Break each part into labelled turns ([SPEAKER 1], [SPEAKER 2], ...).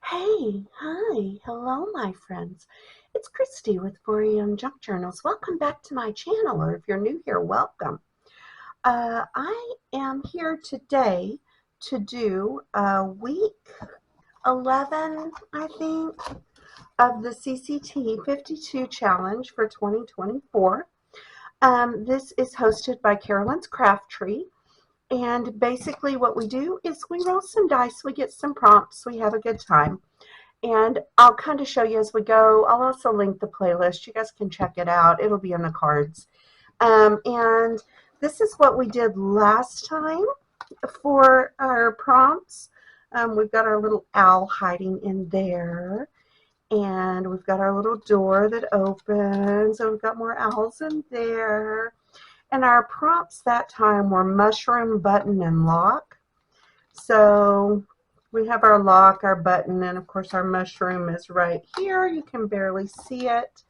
[SPEAKER 1] Hey, hi, hello, my friends. It's Christy with 4am Junk Journals. Welcome back to my channel, or if you're new here, welcome. I am here today to do week 11, I think, of the CCT 52 challenge for 2024. This is hosted by Carolyn's Craft Tree. And basically what we do is we roll some dice, we get some prompts, we have a good time. And I'll kind of show you as we go. I'll also link the playlist. You guys can check it out. It'll be in the cards. And this is what we did last time for our prompts. We've got our little owl hiding in there. And we've got our little door that opens. So we've got more owls in there. And our prompts that time were mushroom, button, and lock. So we have our lock, our button, and of course our mushroom is right here. You can barely see it.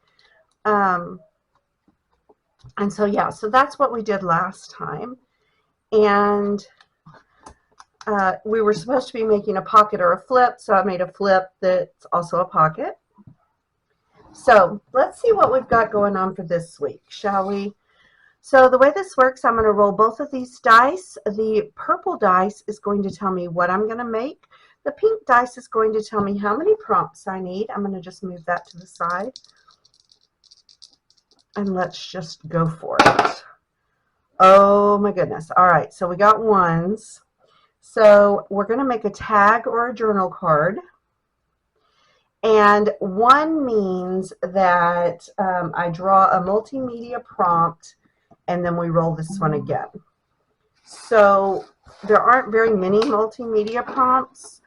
[SPEAKER 1] And so yeah, so that's what we did last time. And we were supposed to be making a pocket or a flip, so I made a flip that's also a pocket. So let's see what we've got going on for this week, shall we? So the way this works, I'm going to roll both of these dice. The purple dice is going to tell me what I'm going to make. The pink dice is going to tell me how many prompts I need. I'm going to just move that to the side. And let's just go for it. Oh my goodness. All right, so we got ones. So we're going to make a tag or a journal card. And one means that I draw a multimedia prompt and then we roll this one again. So there aren't very many multimedia prompts.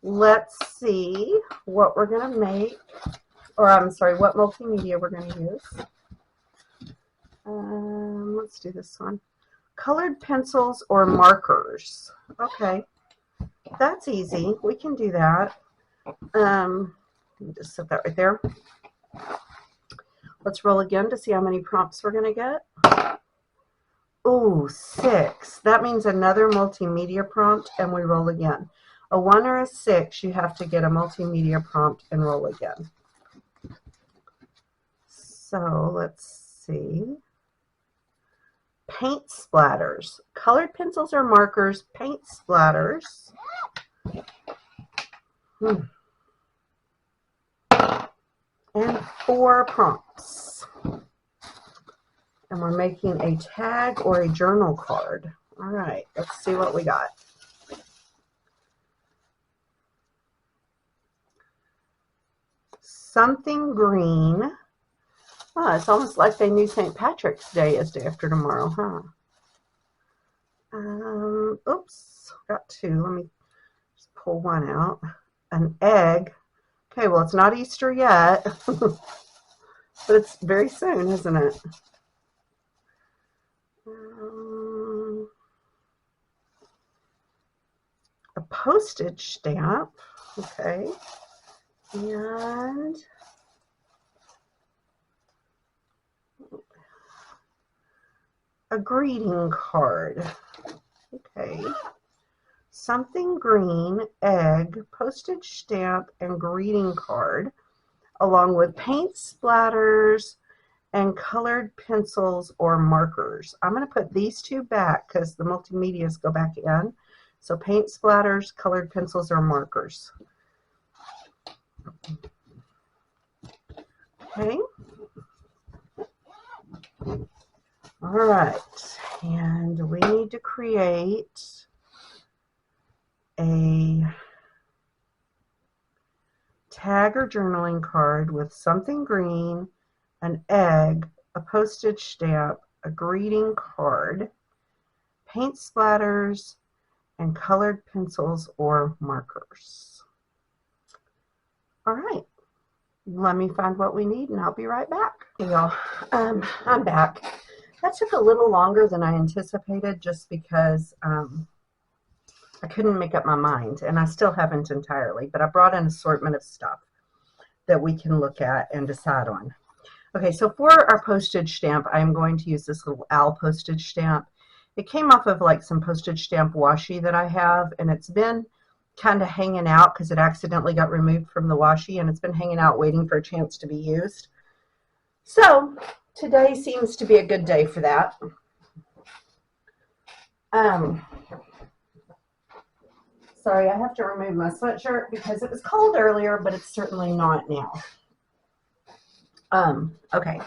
[SPEAKER 1] Let's see what we're going to make, or I'm sorry, what multimedia we're going to use. Let's do this one. Colored pencils or markers. Okay, that's easy. We can do that. Let me just set that right there. Let's roll again to see how many prompts we're going to get. Ooh, 6. That means another multimedia prompt, and we roll again. A 1 or a 6, you have to get a multimedia prompt and roll again. So let's see. Paint splatters. Colored pencils or markers, paint splatters. And 4 prompts. And we're making a tag or a journal card. All right, let's see what we got. Something green. Oh, it's almost like they knew St. Patrick's Day is day after tomorrow, huh? Oops, got 2. Let me just pull one out. An egg. Okay, well, it's not Easter yet, but it's very soon, isn't it? A postage stamp, okay, and a greeting card, okay. Something green, egg, postage stamp, and greeting card, along with paint splatters and colored pencils or markers. I'm going to put these 2 back because the multimedias go back in. So paint splatters, colored pencils, or markers. Okay. All right. And we need to create a tag or journaling card with something green, an egg, a postage stamp, a greeting card, paint splatters, and colored pencils or markers. All right, let me find what we need and I'll be right back. Hey y'all, I'm back. That took a little longer than I anticipated just because I couldn't make up my mind, and I still haven't entirely, but I brought an assortment of stuff that we can look at and decide on. Okay, so for our postage stamp, I'm going to use this little owl postage stamp. It came off of like some postage stamp washi that I have, and it's been kind of hanging out because it accidentally got removed from the washi, and it's been hanging out waiting for a chance to be used. So today seems to be a good day for that. Sorry, I have to remove my sweatshirt because it was cold earlier, but it's certainly not now. Okay.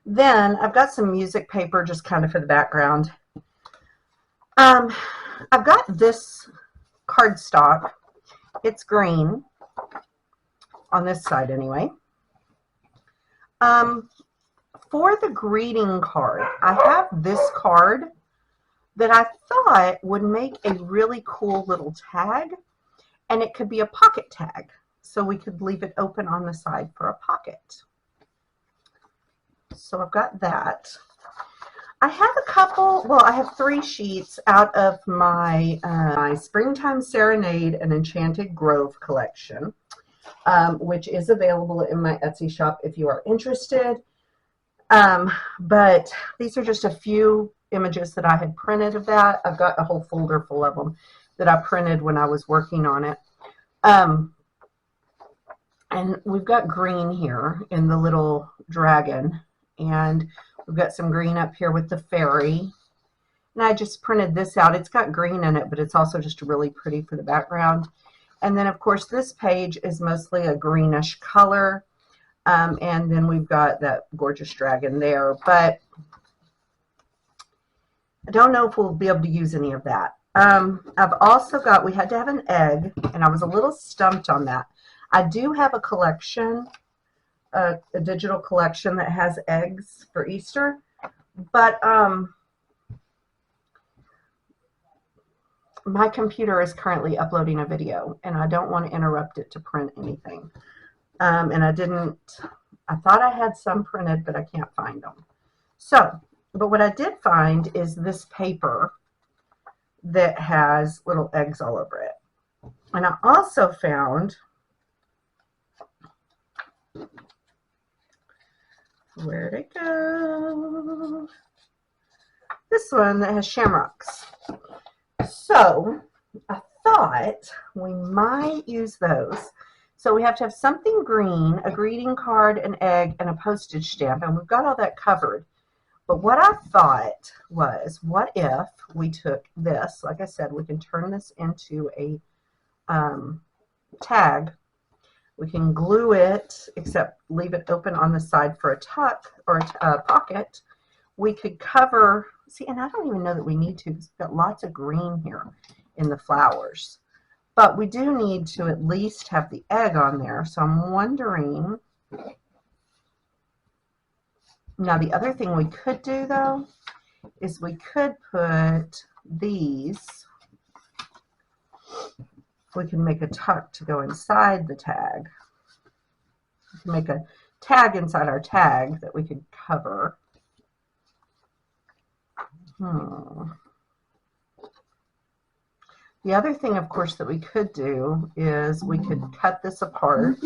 [SPEAKER 1] Then I've got some music paper just kind of for the background. I've got this cardstock. It's green on this side anyway. For the greeting card, I have this card that I thought would make a really cool little tag, and it could be a pocket tag, so we could leave it open on the side for a pocket. So I've got that. I have a couple, well, I have 3 sheets out of my Springtime Serenade and Enchanted Grove collection, which is available in my Etsy shop if you are interested. But these are just a few images that I had printed of that. I've got a whole folder full of them that I printed when I was working on it. And we've got green here in the little dragon, and we've got some green up here with the fairy. And I just printed this out. It's got green in it, but it's also just really pretty for the background. And then, of course, this page is mostly a greenish color. And then we've got that gorgeous dragon there. But I don't know if we'll be able to use any of that. I've also got, we had to have an egg, and I was a little stumped on that. I do have a collection, a digital collection that has eggs for Easter, but my computer is currently uploading a video, and I don't want to interrupt it to print anything. And I thought I had some printed, but I can't find them. So, but what I did find is this paper that has little eggs all over it. And I also found, where'd it go? This one that has shamrocks. So I thought we might use those. So we have to have something green, a greeting card, an egg, and a postage stamp, and we've got all that covered. But what I thought was, what if we took this, like I said, we can turn this into a tag. We can glue it, except leave it open on the side for a tuck or a pocket. We could cover, see, and I don't even know that we need to, because we've got lots of green here in the flowers. But we do need to at least have the egg on there. So I'm wondering, now the other thing we could do though, is we could put these, we can make a tuck to go inside the tag. We can make a tag inside our tag that we could cover. The other thing, of course, that we could do is we could cut this apart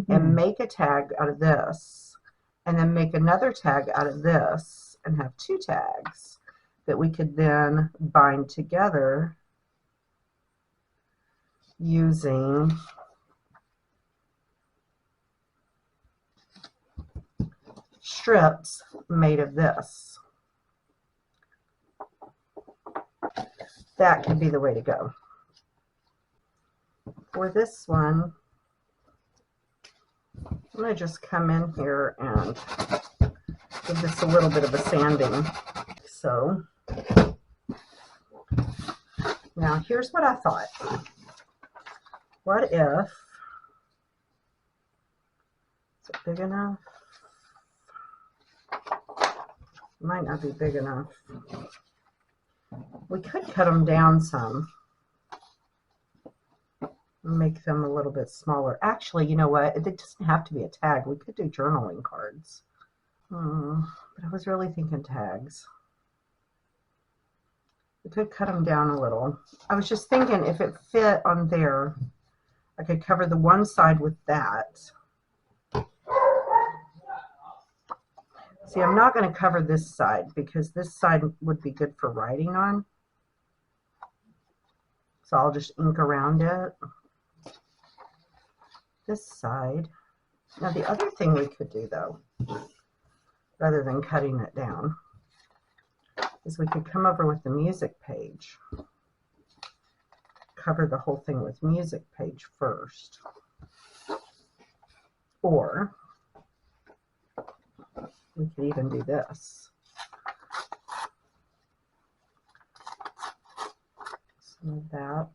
[SPEAKER 1] and make a tag out of this, and then make another tag out of this, and have 2 tags that we could then bind together using strips made of this. That could be the way to go. For this one, I'm going to just come in here and give this a little bit of a sanding. So, now here's what I thought. What if, is it big enough? Might not be big enough. We could cut them down some, make them a little bit smaller. Actually, you know what? It doesn't have to be a tag. We could do journaling cards. But I was really thinking tags. We could cut them down a little. I was just thinking if it fit on there, I could cover the one side with that. See, I'm not going to cover this side because this side would be good for writing on. So I'll just ink around it. This side. Now the other thing we could do though, rather than cutting it down, is we could come over with the music page. Cover the whole thing with music page first. Or we could even do this. Some of that.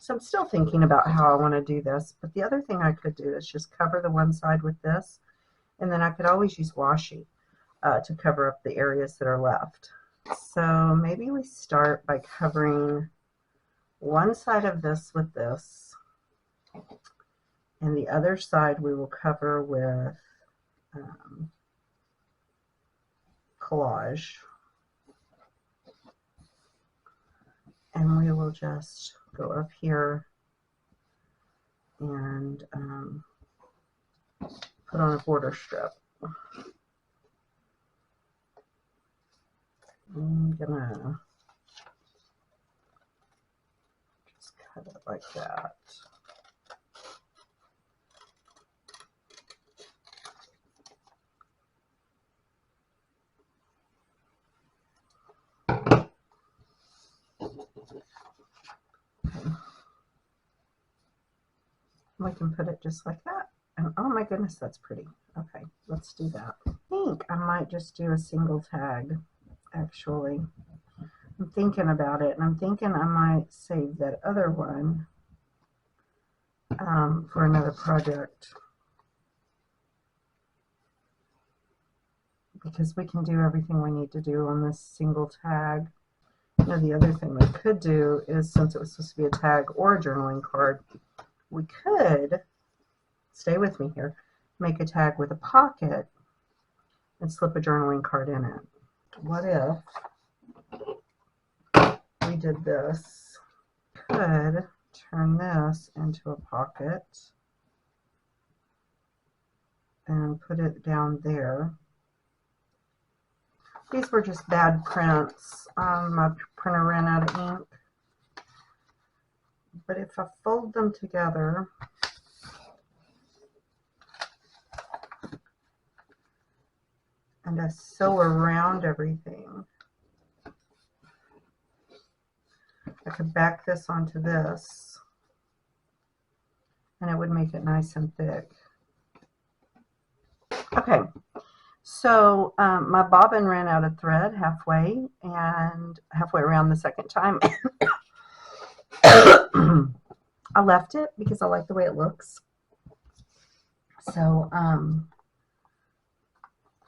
[SPEAKER 1] So I'm still thinking about how I want to do this, but the other thing I could do is just cover the one side with this, and then I could always use washi to cover up the areas that are left. So maybe we start by covering one side of this with this, and the other side we will cover with collage. And we will just go up here and put on a border strip. I'm gonna just cut it like that. We can put it just like that. And oh my goodness, that's pretty. Okay, let's do that. I think I might just do a single tag, actually. I'm thinking about it, and I'm thinking I might save that other one for another project. Because we can do everything we need to do on this single tag. Now the other thing we could do is, since it was supposed to be a tag or a journaling card, we could, stay with me here, make a tag with a pocket and slip a journaling card in it. What if we did this? Could turn this into a pocket and put it down there. These were just bad prints. My printer ran out of ink. But if I fold them together, and I sew around everything, I could back this onto this, and it would make it nice and thick. Okay, so my bobbin ran out of thread halfway, and halfway around the second time. I left it because I like the way it looks. So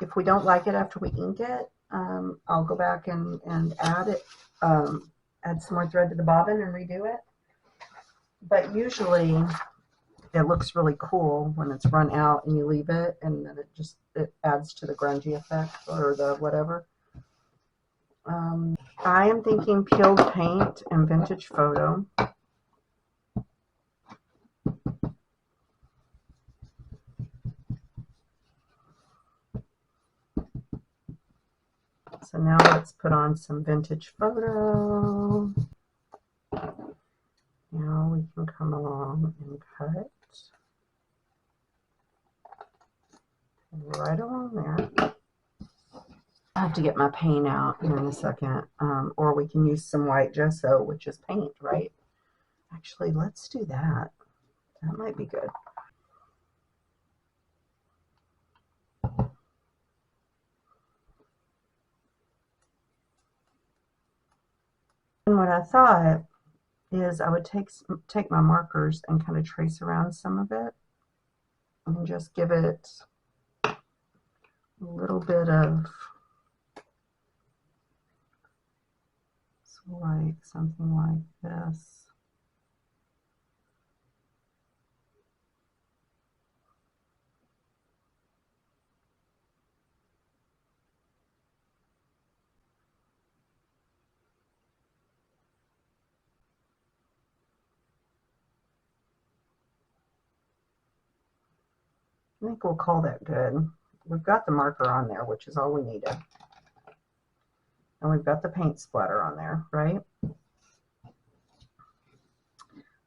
[SPEAKER 1] if we don't like it after we ink it, I'll go back and add it, add some more thread to the bobbin and redo it. But usually it looks really cool when it's run out and you leave it, and then it adds to the grungy effect or the whatever. I am thinking peeled paint and vintage photo. So now let's put on some vintage photo. Now we can come along and cut right along there. I have to get my paint out here in a second, or we can use some white gesso, which is paint, right? Actually, let's do that. That might be good. And what I thought is I would take my markers and kind of trace around some of it and just give it a little bit of something like this. I think we'll call that good. we've got the marker on there, which is all we needed. And we've got the paint splatter on there, right?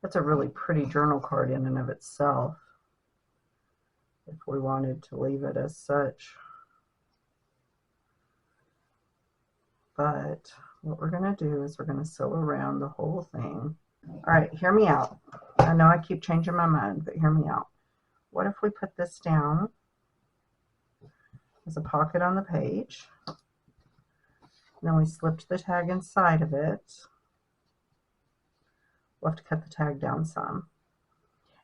[SPEAKER 1] That's a really pretty journal card in and of itself, if we wanted to leave it as such. But what we're going to do is we're going to sew around the whole thing. All right, hear me out. I know I keep changing my mind, but hear me out. What if we put this down as a pocket on the page? Then we slipped the tag inside of it. We'll have to cut the tag down some.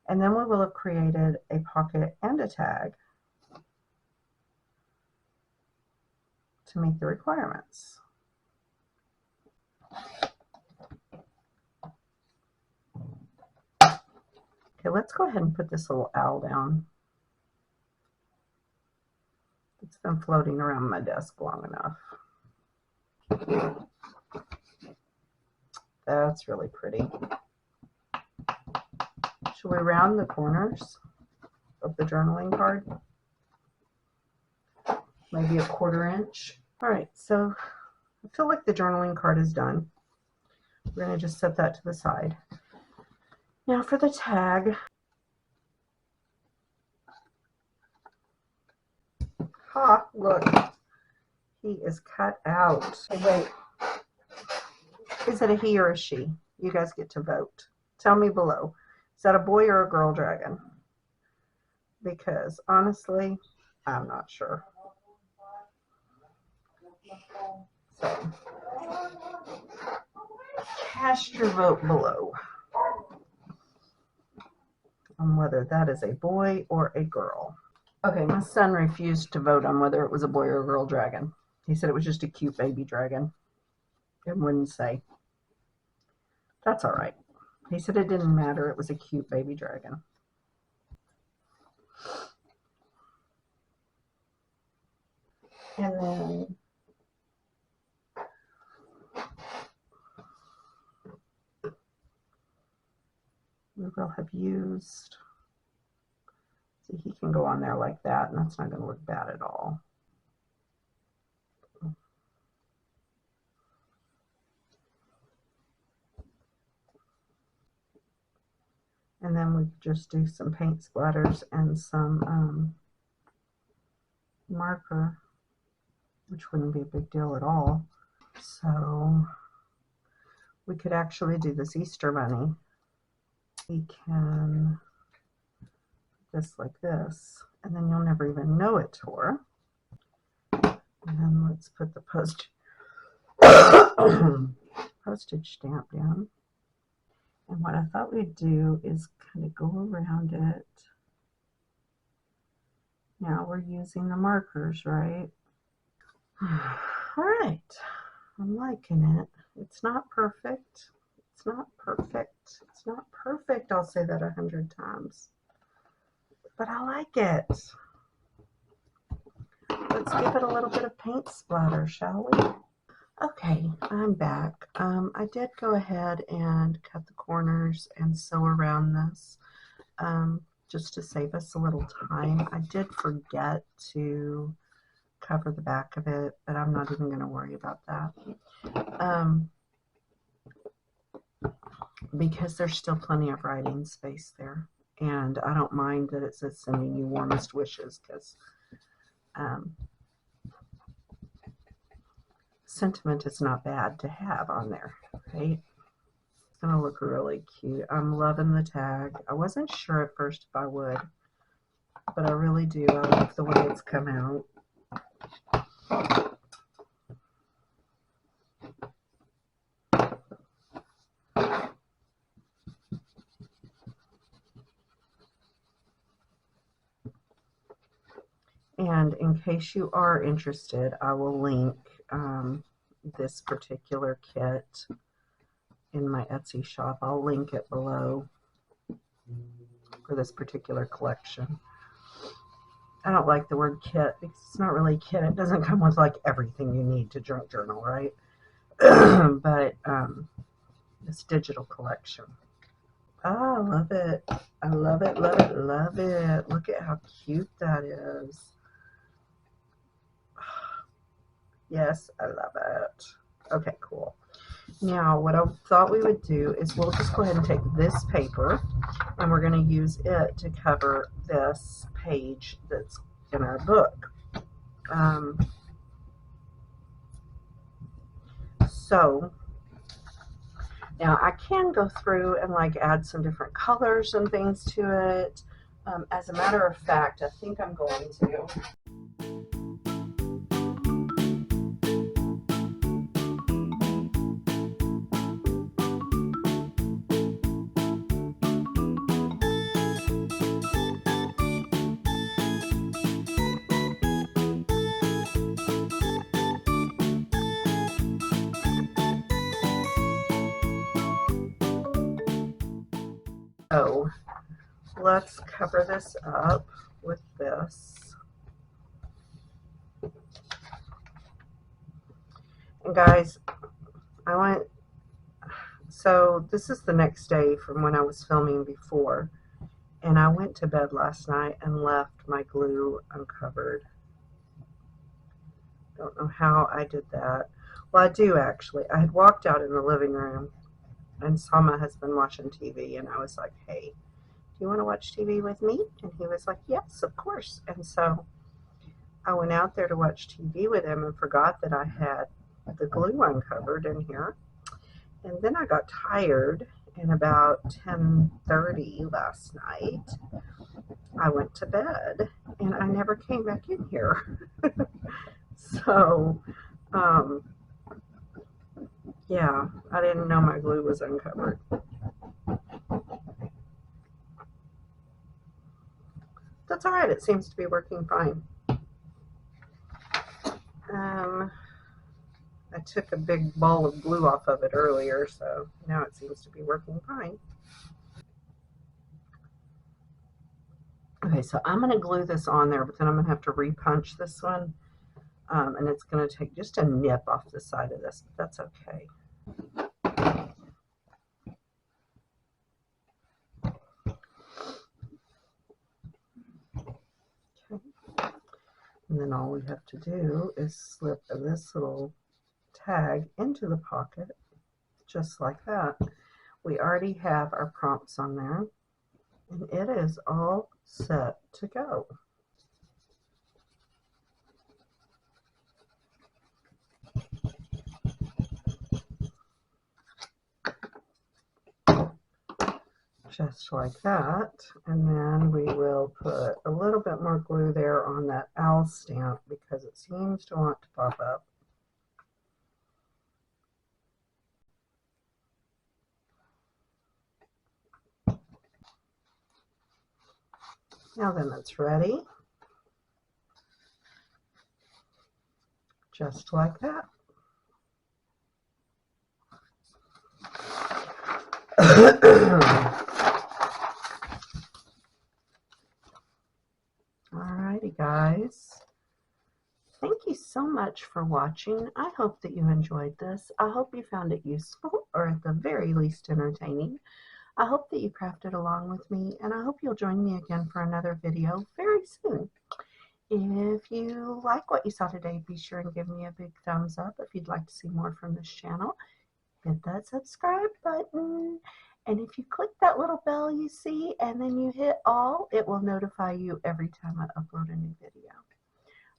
[SPEAKER 1] And then we will have created a pocket and a tag to meet the requirements. Okay, let's go ahead and put this little owl down. It's been floating around my desk long enough. That's really pretty. Should we round the corners of the journaling card? Maybe a 1/4 inch. All right, so I feel like the journaling card is done. We're going to just set that to the side. Now for the tag. Ha, look. He is cut out. Hey, wait. Is it a he or a she? You guys get to vote. Tell me below. Is that a boy or a girl dragon? Because honestly, I'm not sure. So, cast your vote below on whether that is a boy or a girl. Okay, my son refused to vote on whether it was a boy or a girl dragon. He said it was just a cute baby dragon. It wouldn't say. That's all right. He said it didn't matter. It was a cute baby dragon. And then we will have used, see, he can go on there like that, and that's not going to look bad at all. And then we just do some paint splatters and some marker, which wouldn't be a big deal at all. So we could actually do this Easter bunny. We can put this like this, and then you'll never even know it tore. And then let's put the postage stamp down. And what I thought we'd do is kind of go around it. Now we're using the markers, right? All right, I'm liking it. It's not perfect. It's not perfect. It's not perfect. I'll say that 100 times. But I like it. Let's give it a little bit of paint splatter, shall we? Okay, I'm back. I did go ahead and cut the corners and sew around this just to save us a little time. I did forget to cover the back of it, but I'm not even going to worry about that because there's still plenty of writing space there. And I don't mind that it says sending you warmest wishes, because sentiment is not bad to have on there, right? It's going to look really cute. I'm loving the tag. I wasn't sure at first if I would, but I really do. I love the way it's come out. And in case you are interested, I will link this particular kit in my Etsy shop. I'll link it below for this particular collection. I don't like the word kit because it's not really a kit. It doesn't come with like everything you need to junk journal, right? But this digital collection. Oh, I love it. I love it, love it, love it. Look at how cute that is. Yes, I love it. Okay, cool. Now, what I thought we would do is we'll just go ahead and take this paper and we're going to use it to cover this page that's in our book. So now I can go through and like add some different colors and things to it. As a matter of fact, I think I'm going to. So let's cover this up with this. And guys, so this is the next day from when I was filming before, and I went to bed last night and left my glue uncovered. Don't know how I did that. Well, I do actually. I had walked out in the living room and saw my husband watching TV, and I was like, hey, do you want to watch TV with me? And he was like, yes, of course. And so I went out there to watch TV with him and forgot that I had the glue uncovered in here. And then I got tired, and about 10:30 last night, I went to bed, and I never came back in here. So, yeah, I didn't know my glue was uncovered. That's all right. It seems to be working fine. I took a big ball of glue off of it earlier, so now it seems to be working fine. Okay, so I'm going to glue this on there, but then I'm going to have to repunch this one, and it's going to take just a nip off the side of this, but that's okay. Okay. And then all we have to do is slip this little tag into the pocket, just like that. We already have our prompts on there, and it is all set to go. Just like that, and then we will put a little bit more glue there on that owl stamp because it seems to want to pop up. Now then, it's ready, just like that. Alrighty, guys. Thank you so much for watching. I hope that you enjoyed this. I hope you found it useful, or at the very least entertaining. I hope that you crafted along with me, and I hope you'll join me again for another video very soon. If you like what you saw today, be sure and give me a big thumbs up. If you'd like to see more from this channel, hit that subscribe button. And if you click that little bell you see and then you hit all, it will notify you every time I upload a new video.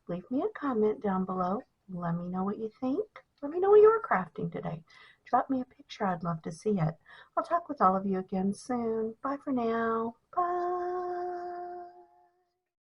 [SPEAKER 1] Leave me a comment down below. Let me know what you think. Let me know what you were crafting today. Drop me a picture. I'd love to see it. I'll talk with all of you again soon. Bye for now. Bye.